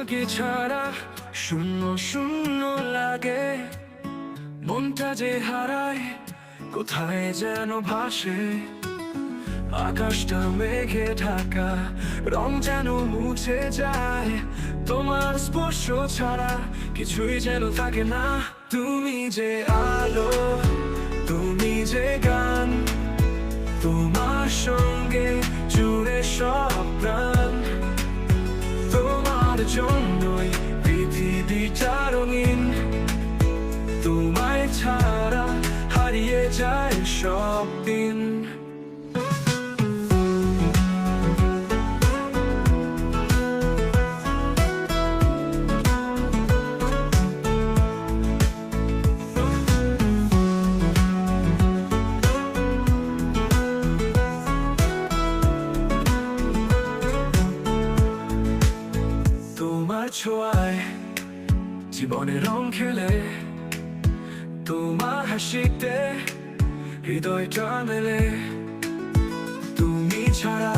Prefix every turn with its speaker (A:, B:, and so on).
A: তোমাকে ছাড়া শূন্য শূন্য লাগে, মনটা যে হারায় কোথায় যেন ভাসে। আকাশটা মেঘে ঢাকা, রং যেন মুছে যায়, তোমার স্পর্শ ছাড়া কিছুই যেন থাকে না। তুমি যে আলো, তুমি যে গান, তোমার সঙ্গে জুড়ে সব প্রাণ। তোমার জন্যই পৃথিবীটা রঙিন, তোমায় ছাড়া হারিয়ে যায় সব দিন। তোমার ছোঁয়ায় জীবনে রং খেলে, তোমার হাসিতে হৃদয়টা মেলে। তুমি ছাড়া